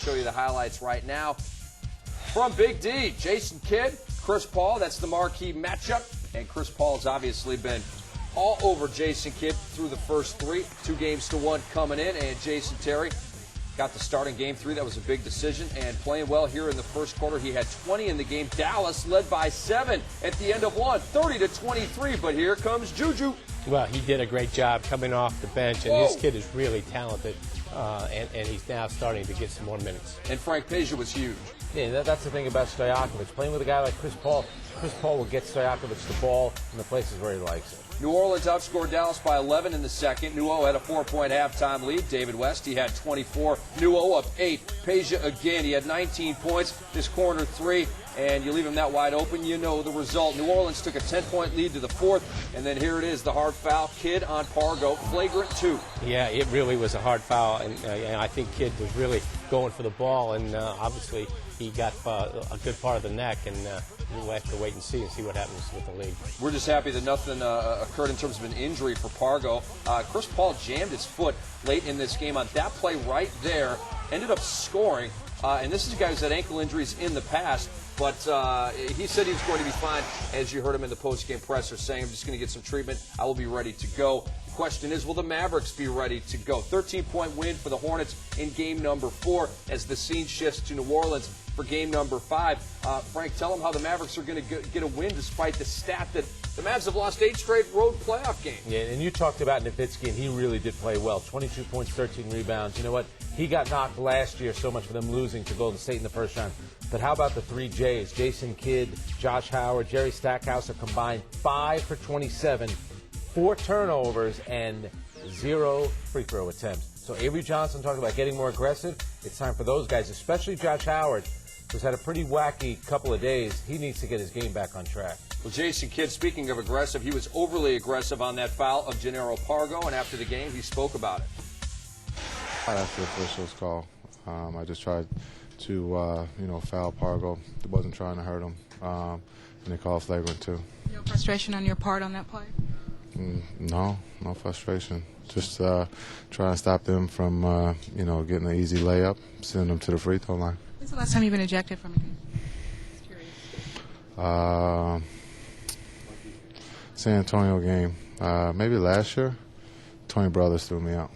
show you the highlights right now. From Big D, Jason Kidd, Chris Paul. That's the marquee matchup. And Chris Paul has obviously been all over Jason Kidd through the first three. 2-1 coming in. And Jason Terry got the start in Game 3. That was a big decision. And playing well here in the first quarter. He had 20 in the game. Dallas led by 7 at the end of one, 30-23. But here comes Juju. Well, he did a great job coming off the bench. And this kid is really talented. And he's now starting to get some more minutes. And Frank Peja was huge. Yeah, that's the thing about Stojakovic. Playing with a guy like Chris Paul will get Stojakovic the ball in the places where he likes it. New Orleans outscored Dallas by 11 in the second. Nuo had a 4-point halftime lead. David West, he had 24. Nuo up 8. Peja again, he had 19 points. This corner 3, and you leave him that wide open, you know the result. New Orleans took a 10-point lead to the fourth, and then here it is, the hard foul. Kidd on Pargo, flagrant 2. Yeah, it really was a hard foul, and I think Kidd was really going for the ball, and obviously he got a good part of the neck, and we'll have to wait and see what happens with the league. We're just happy that nothing occurred in terms of an injury for Pargo. Chris Paul jammed his foot late in this game on that play right there, ended up scoring, and this is a guy who's had ankle injuries in the past, but he said he was going to be fine, as you heard him in the post-game presser saying, I'm just going to get some treatment, I will be ready to go. The question is, will the Mavericks be ready to go? 13-point win for the Hornets in game number 4 as the scene shifts to New Orleans for game number 5. Frank, tell them how the Mavericks are going to get a win despite the stat that the Mavs have lost 8 straight road playoff games. Yeah, and you talked about Nowitzki, and he really did play well. 22 points, 13 rebounds. You know what? He got knocked last year so much for them losing to Golden State in the first round. But how about the 3 J's? Jason Kidd, Josh Howard, Jerry Stackhouse are combined 5 for 27, 4 turnovers, and 0 free throw attempts. So Avery Johnson talked about getting more aggressive. It's time for those guys, especially Josh Howard, who's had a pretty wacky couple of days. He needs to get his game back on track. Well, Jason Kidd, speaking of aggressive, he was overly aggressive on that foul of Gennaro Pargo, and after the game, he spoke about it. That's the official's call. I just tried to, foul Pargo. I wasn't trying to hurt him, and they called flagrant 2. No frustration on your part on that play? No frustration. Just trying to stop them from, getting an easy layup, sending them to the free throw line. When's the last time you've been ejected from a game? Just curious. San Antonio game, maybe last year. Tony Brothers threw me out.